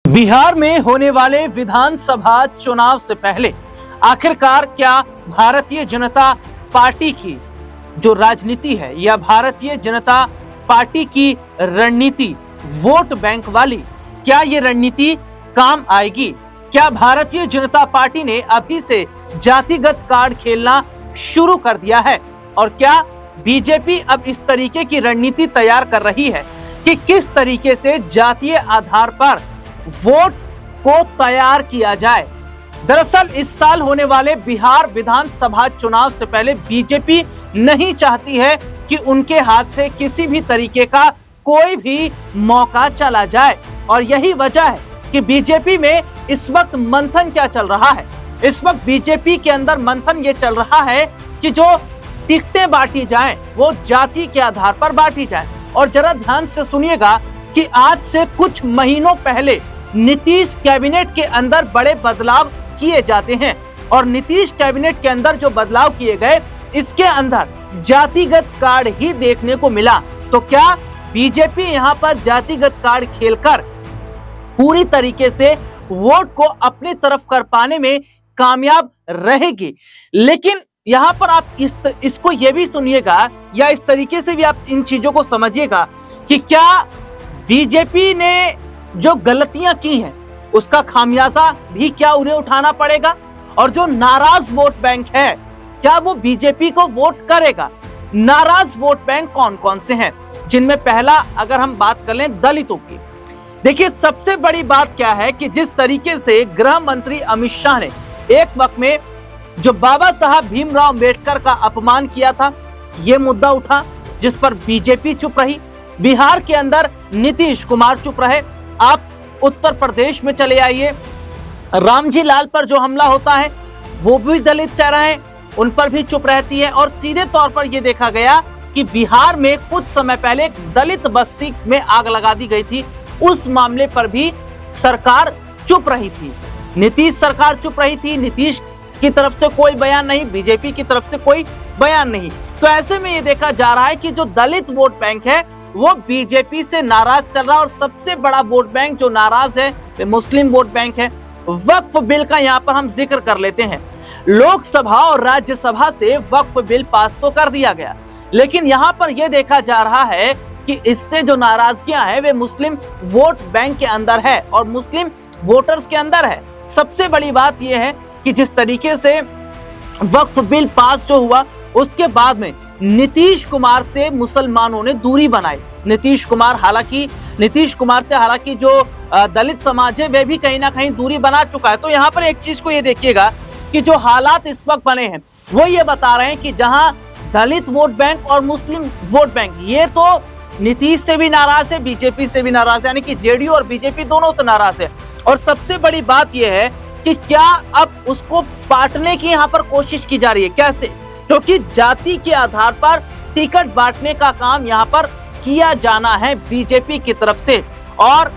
बिहार में होने वाले विधानसभा चुनाव से पहले आखिरकार क्या भारतीय जनता पार्टी की जो राजनीति है या भारतीय जनता पार्टी की रणनीति वोट बैंक वाली, क्या ये रणनीति काम आएगी? क्या भारतीय जनता पार्टी ने अभी से जातिगत कार्ड खेलना शुरू कर दिया है? और क्या बीजेपी अब इस तरीके की रणनीति तैयार कर रही है कि किस तरीके से जातीय आधार पर वोट को तैयार किया जाए? दरअसल इस साल होने वाले बिहार विधानसभा चुनाव से पहले बीजेपी नहीं चाहती है कि उनके हाथ से किसी भी तरीके का कोई भी मौका चला जाए, और यही वजह है कि बीजेपी में इस वक्त मंथन क्या चल रहा है। इस वक्त बीजेपी के अंदर मंथन ये चल रहा है कि जो टिकटें बांटी जाएं वो जाति के आधार पर बांटी जाएं। और जरा ध्यान से सुनिएगा कि आज से कुछ महीनों पहले नीतीश कैबिनेट के अंदर बड़े बदलाव किए जाते हैं, और नीतीश कैबिनेट के अंदर जो बदलाव किए गए इसके अंदर जातिगत कार्ड ही देखने को मिला। तो क्या बीजेपी यहां पर जातिगत कार्ड खेलकर पूरी तरीके से वोट को अपनी तरफ कर पाने में कामयाब रहेगी? लेकिन यहां पर आप इसको ये भी सुनिएगा या इस तरीके से भी आप इन चीजों को समझिएगा कि क्या बीजेपी ने जो गलतियां की हैं उसका खामियाजा भी क्या उन्हें उठाना पड़ेगा? और जो नाराज वोट बैंक है क्या वो बीजेपी को वोट करेगा? नाराज वोट बैंक कौन कौन से हैं? जिनमें पहला अगर हम बात कर लें दलितों की, देखिए सबसे बड़ी बात क्या है कि जिस तरीके से गृह मंत्री अमित शाह ने एक वक्त में जो बाबा साहब भीमराव अम्बेडकर का अपमान किया था, यह मुद्दा उठा जिस पर बीजेपी चुप रही। बिहार के अंदर नीतीश कुमार चुप रहे। आप उत्तर प्रदेश में चले आइए, रामजी लाल पर जो हमला होता है वो भी दलित चेहरा है, उन पर भी चुप रहती है। और सीधे तौर पर यह देखा गया कि बिहार में कुछ समय पहले एक दलित बस्ती में आग लगा दी गई थी, उस मामले पर भी सरकार चुप रही थी। नीतीश सरकार चुप रही थी, नीतीश की तरफ से कोई बयान नहीं, बीजेपी की तरफ से कोई बयान नहीं। तो ऐसे में ये देखा जा रहा है कि जो दलित वोट बैंक है वो बीजेपी से नाराज चल रहा है, और सबसे बड़ा वोट बैंक जो नाराज है वो मुस्लिम वोट बैंक है। वक्फ बिल का यहाँ पर हम जिक्र कर लेते हैं। लोकसभा और राज्यसभा से वक्फ बिल पास तो कर दिया गया, लेकिन यहाँ पर यह देखा जा रहा है कि इससे जो नाराजगियां हैं वे मुस्लिम वोट बैंक के अंदर है और मुस्लिम वोटर्स के अंदर है। सबसे बड़ी बात यह है कि जिस तरीके से वक्फ बिल पास जो हुआ उसके बाद में नीतीश कुमार से मुसलमानों ने दूरी बनाई। नीतीश कुमार से हालांकि जो दलित समाज है वे भी कहीं ना कहीं दूरी बना चुका है। तो यहाँ पर एक चीज को ये देखिएगा कि जो हालात इस वक्त बने हैं वो ये बता रहे हैं कि जहां दलित वोट बैंक और मुस्लिम वोट बैंक ये तो नीतीश से भी नाराज है, बीजेपी से भी नाराज है, यानी कि जेडीयू और बीजेपी दोनों से नाराज है। और सबसे बड़ी बात यह है कि क्या अब उसको बांटने की यहाँ पर कोशिश की जा रही है? कैसे? क्योंकि जाति के आधार पर टिकट बांटने का काम यहाँ पर किया जाना है बीजेपी की तरफ से। और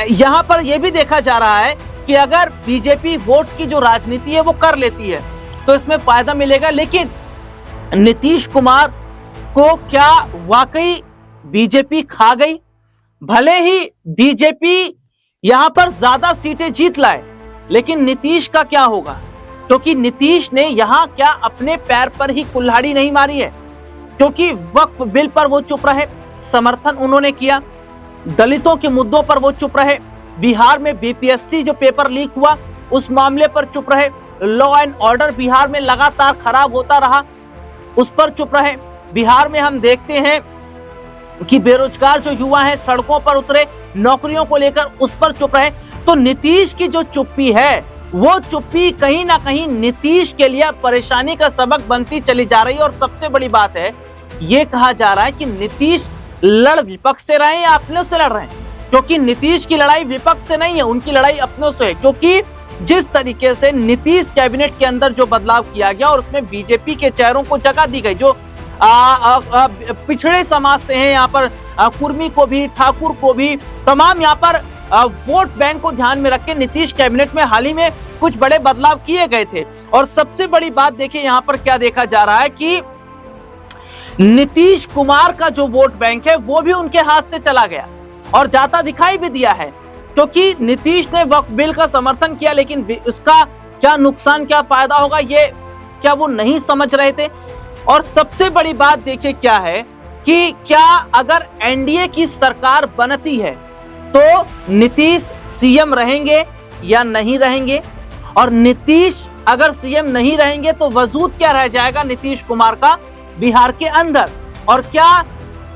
यहाँ पर यह भी देखा जा रहा है कि अगर बीजेपी वोट की जो राजनीति है वो कर लेती है तो इसमें फायदा मिलेगा, लेकिन नीतीश कुमार को क्या वाकई बीजेपी खा गई? भले ही बीजेपी यहां पर ज्यादा सीटें जीत लाए, लेकिन नीतीश का क्या होगा? क्योंकि नीतीश ने यहां क्या अपने पैर पर ही कुल्हाड़ी नहीं मारी है, क्योंकि वक्फ बिल पर वो चुप रहे, समर्थन उन्होंने किया, दलितों के मुद्दों पर वो चुप रहे, बिहार में बीपीएससी जो पेपर लीक हुआ उस मामले पर चुप रहे, लॉ एंड ऑर्डर बिहार में लगातार खराब होता रहा उस पर चुप रहे। बिहार में हम देखते हैं कि बेरोजगार जो युवा हैं सड़कों पर उतरे, नौकरियों को लेकर उस पर चुप रहे। तो नीतीश की जो चुप्पी है वो चुप्पी कहीं ना कहीं नीतीश के लिए परेशानी का सबक बनती चली जा रही है। और सबसे बड़ी बात है ये कहा जा रहा है कि नीतीश लड़ विपक्ष से रहे हैं या अपनों से लड़ रहे हैं, क्योंकि नीतीश की लड़ाई विपक्ष से नहीं है, उनकी लड़ाई अपनों से है। क्योंकि जिस तरीके से नीतीश कैबिनेट के अंदर जो बदलाव किया गया और उसमें बीजेपी के चेहरों को जगह दी गई, जो पिछड़े समाज से हैं, यहाँ पर कुर्मी को भी, ठाकुर को भी, तमाम यहाँ पर वोट बैंक को ध्यान में रख के नीतीश कैबिनेट में हाल ही में कुछ बड़े बदलाव किए गए थे। और सबसे बड़ी बात देखिए यहाँ पर क्या देखा जा रहा है कि नीतीश कुमार का जो वोट बैंक है वो भी उनके हाथ से चला गया और जाता दिखाई भी दिया है। क्योंकि नीतीश ने वक्फ बिल का समर्थन किया, लेकिन उसका क्या नुकसान क्या फायदा होगा ये क्या वो नहीं समझ रहे थे। और सबसे बड़ी बात देखिए क्या है कि क्या अगर एनडीए की सरकार बनती है तो नीतीश सीएम रहेंगे या नहीं रहेंगे, और नीतीश अगर सीएम नहीं रहेंगे तो वजूद क्या रह जाएगा नीतीश कुमार का बिहार के अंदर। और क्या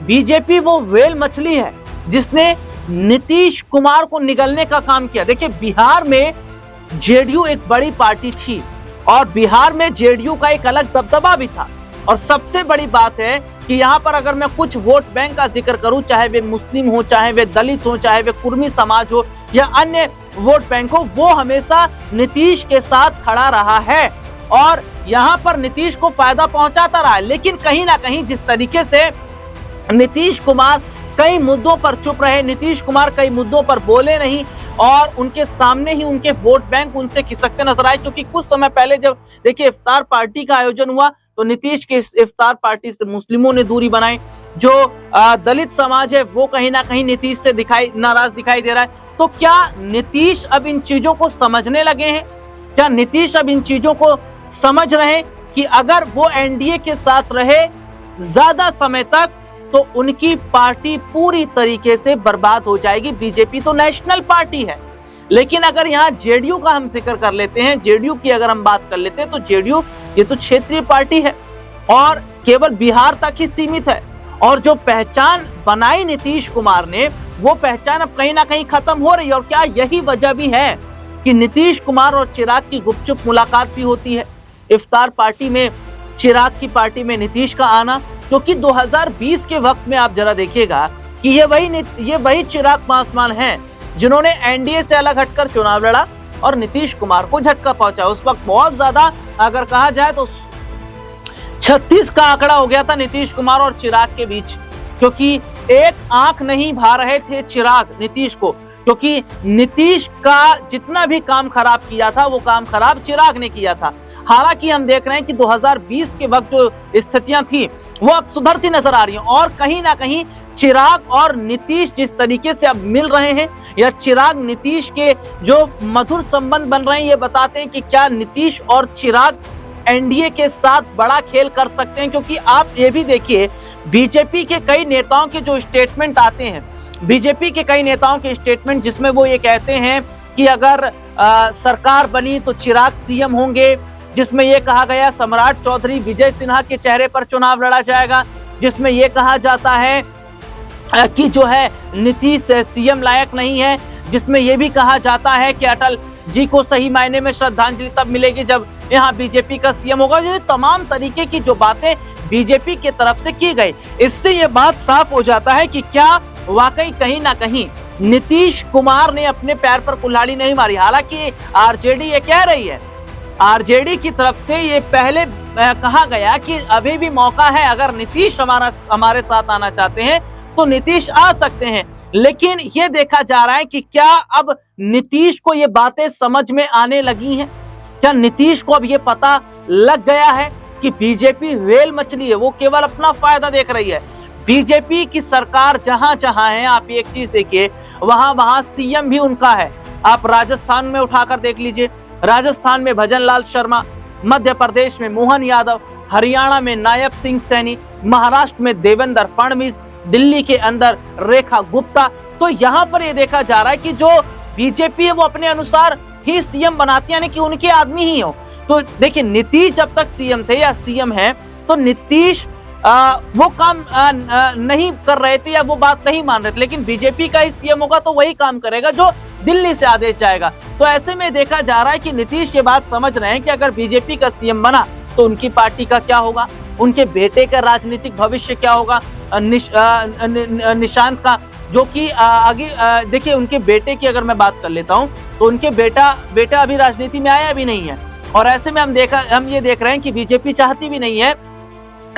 बीजेपी वो व्हेल मछली है जिसने नीतीश कुमार को निगलने का काम किया। देखिए बिहार में जेडीयू एक बड़ी पार्टी थी और बिहार में जेडीयू का एक अलग दबदबा भी था। और सबसे बड़ी बात है कि यहाँ पर अगर मैं कुछ वोट बैंक का जिक्र करूं, चाहे वे मुस्लिम हो, चाहे वे दलित हो, चाहे वे कुर्मी समाज हो या अन्य वोट बैंक हो, वो हमेशा नीतीश के साथ खड़ा रहा है और यहाँ पर नीतीश को फायदा पहुंचाता रहा है। लेकिन कहीं ना कहीं जिस तरीके से नीतीश कुमार कई मुद्दों पर चुप रहे, नीतीश कुमार कई मुद्दों पर बोले नहीं और उनके सामने ही उनके वोट बैंक उनसे खिसकते नजर आए। क्योंकि कुछ समय पहले जब देखिए इफ्तार पार्टी का आयोजन हुआ तो नीतीश के इफ्तार पार्टी से मुस्लिमों ने दूरी बनाई, जो दलित समाज है वो कहीं ना कहीं नीतीश से नाराज दिखाई दे रहा है। तो क्या नीतीश अब इन चीजों को समझने लगे हैं? क्या नीतीश अब इन चीजों को समझ रहे हैं कि अगर वो एनडीए के साथ रहे ज्यादा समय तक तो उनकी पार्टी पूरी तरीके से बर्बाद हो जाएगी। बीजेपी तो नेशनल पार्टी है, लेकिन अगर यहाँ जेडीयू का हम जिक्र कर लेते हैं, जेडीयू की अगर हम बात कर लेते हैं तो जेडीयू ये तो क्षेत्रीय पार्टी है और केवल बिहार तक ही सीमित है। और जो पहचान बनाई नीतीश कुमार ने वो पहचान अब कहीं ना कहीं खत्म हो रही है। और क्या यही वजह भी है कि नीतीश कुमार और चिराग की गुपचुप मुलाकात भी होती है इफ्तार पार्टी में, चिराग की पार्टी में नीतीश का आना, क्योंकि 2020 के वक्त में आप जरा देखिएगा कि ये वही चिराग पासवान हैं जिन्होंने एनडीए से अलग हटकर चुनाव लड़ा और नीतीश कुमार को झटका पहुंचा। उस वक्त बहुत ज्यादा अगर कहा जाए तो 36 का आंकड़ा हो गया था नीतीश कुमार और चिराग के बीच, क्योंकि एक आंख नहीं भा रहे थे चिराग नीतीश को, क्योंकि नीतीश का जितना भी काम खराब किया था वो काम खराब चिराग ने किया था। हालांकि हम देख रहे हैं कि 2020 के वक्त जो स्थितियां थी वो अब सुधरती नजर आ रही हैं और कहीं ना कहीं चिराग और नीतीश जिस तरीके से अब मिल रहे हैं या चिराग नीतीश के जो मधुर संबंध बन रहे हैं ये बताते हैं कि क्या नीतीश और चिराग एनडीए के साथ बड़ा खेल कर सकते हैं। क्योंकि आप ये भी देखिए बीजेपी के कई नेताओं के जो स्टेटमेंट आते हैं, बीजेपी के कई नेताओं के स्टेटमेंट जिसमें वो ये कहते हैं कि अगर सरकार बनी तो चिराग सीएम होंगे, जिसमें यह कहा गया सम्राट चौधरी विजय सिन्हा के चेहरे पर चुनाव लड़ा जाएगा, जिसमें यह कहा जाता है कि जो है नीतीश सीएम लायक नहीं है, जिसमें यह भी कहा जाता है कि अटल जी को सही मायने में श्रद्धांजलि तब मिलेगी जब यहाँ बीजेपी का सीएम होगा। ये तमाम तरीके की जो बातें बीजेपी की तरफ से की गई, इससे ये बात साफ हो जाता है कि क्या वाकई कहीं ना कहीं नीतीश कुमार ने अपने पैर पर कुल्हाड़ी नहीं मारी। हालांकि आरजेडी ये कह रही है, आरजेडी की तरफ से ये पहले कहा गया कि अभी भी मौका है, अगर नीतीश हमारे साथ आना चाहते हैं तो नीतीश आ सकते हैं। लेकिन ये देखा जा रहा है कि क्या अब नीतीश को ये बातें समझ में आने लगी हैं? क्या नीतीश को अब ये पता लग गया है कि बीजेपी व्हेल मछली है, वो केवल अपना फायदा देख रही है। बीजेपी की सरकार जहां जहां है, आप एक चीज देखिए, वहां वहां सीएम भी उनका है। आप राजस्थान में उठाकर देख लीजिए, राजस्थान में भजन लाल शर्मा, मध्य प्रदेश में मोहन यादव, हरियाणा में नायब सिंह सैनी, महाराष्ट्र में देवेंद्र फडणवीस, दिल्ली के अंदर रेखा गुप्ता। तो यहाँ पर ये देखा जा रहा है कि जो बीजेपी है वो अपने अनुसार ही सीएम बनाती है, यानी कि उनके आदमी ही हो। तो देखिए नीतीश जब तक सीएम थे या सीएम है तो नीतीश वो काम नहीं कर रहे थे या वो बात नहीं मान रहे थे, लेकिन बीजेपी का ही सीएम होगा तो वही काम करेगा जो दिल्ली से आदेश जाएगा। तो ऐसे में देखा जा रहा है कि नीतीश ये बात समझ रहे हैं कि अगर बीजेपी का सीएम बना तो उनकी पार्टी का क्या होगा, उनके बेटे का राजनीतिक भविष्य क्या होगा, निशांत का, जो कि आगे देखिए उनके बेटे की अगर मैं बात कर लेता हूं तो उनके बेटा अभी राजनीति में आया भी नहीं है। और ऐसे में हम ये देख रहे हैं कि बीजेपी चाहती भी नहीं है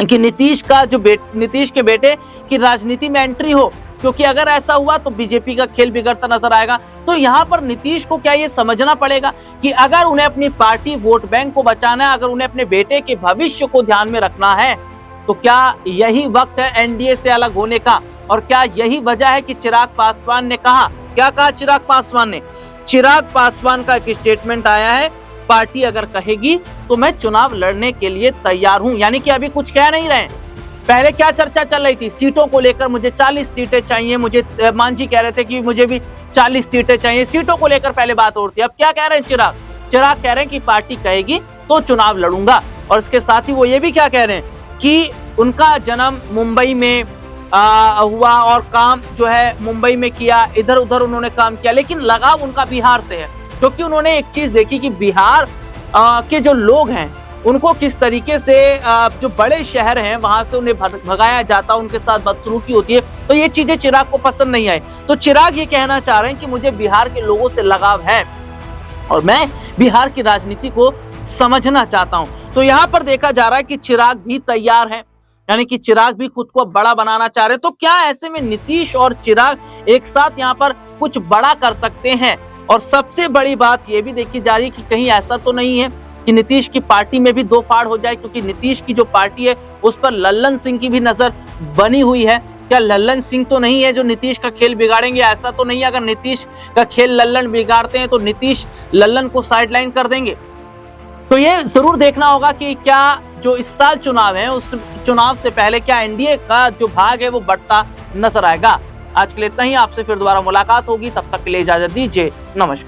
कि नीतीश के बेटे की राजनीति में एंट्री हो, क्योंकि अगर ऐसा हुआ तो बीजेपी का खेल बिगड़ता नजर आएगा। तो यहाँ पर नीतीश को क्या ये समझना पड़ेगा कि अगर उन्हें अपनी पार्टी वोट बैंक को बचाना है, अगर उन्हें अपने बेटे के भविष्य को ध्यान में रखना है, तो क्या यही वक्त है एनडीए से अलग होने का? और क्या यही वजह है कि चिराग पासवान ने कहा कि क्या कहा चिराग पासवान ने? चिराग पासवान का एक स्टेटमेंट आया है, पार्टी अगर कहेगी तो मैं चुनाव लड़ने के लिए तैयार हूं। यानी कि अभी कुछ कह नहीं रहे। पहले क्या चर्चा चल रही थी? सीटों को लेकर मुझे 40 सीटें चाहिए, मुझे मांझी कह रहे थे कि मुझे भी 40 सीटें चाहिए, सीटों को लेकर पहले बात हो रही थी। अब क्या कह रहे हैं चिराग? चिराग कह रहे हैं कि पार्टी कहेगी तो चुनाव लड़ूंगा। और इसके साथ ही वो ये भी क्या कह रहे हैं कि उनका जन्म मुंबई में हुआ और काम जो है मुंबई में किया, इधर उधर उन्होंने काम किया, लेकिन लगाव उनका बिहार से है, क्योंकि उन्होंने एक चीज देखी कि बिहार के जो लोग हैं उनको किस तरीके से जो बड़े शहर हैं वहां से उन्हें भगाया जाता, उनके साथ बदसलूकी होती है। तो ये चीजें चिराग को पसंद नहीं आई। तो चिराग ये कहना चाह रहे हैं कि मुझे बिहार के लोगों से लगाव है और मैं बिहार की राजनीति को समझना चाहता हूं। तो यहां पर देखा जा रहा है कि चिराग भी तैयार है, यानी कि चिराग भी खुद को बड़ा बनाना चाह रहे हैं। तो क्या ऐसे में नीतीश और चिराग एक साथ यहां पर कुछ बड़ा कर सकते हैं? और सबसे बड़ी बात यह भी देखी जा रही है कि कहीं ऐसा तो नहीं है कि नीतीश की पार्टी में भी दो फाड़ हो जाए, क्योंकि नीतीश की जो पार्टी है उस पर लल्लन सिंह की भी नजर बनी हुई है। क्या लल्लन सिंह तो नहीं है जो नीतीश का खेल बिगाड़ेंगे? ऐसा तो नहीं है, अगर नीतीश का खेल लल्लन बिगाड़ते हैं तो नीतीश लल्लन को साइडलाइन कर देंगे। तो ये जरूर देखना होगा कि क्या जो इस साल चुनाव है उस चुनाव से पहले क्या एनडीए का जो भाग है वो बढ़ता नजर आएगा। आज के लिए इतना ही, आपसे फिर दोबारा मुलाकात होगी, तब तक के लिए इजाजत दीजिए, नमस्कार।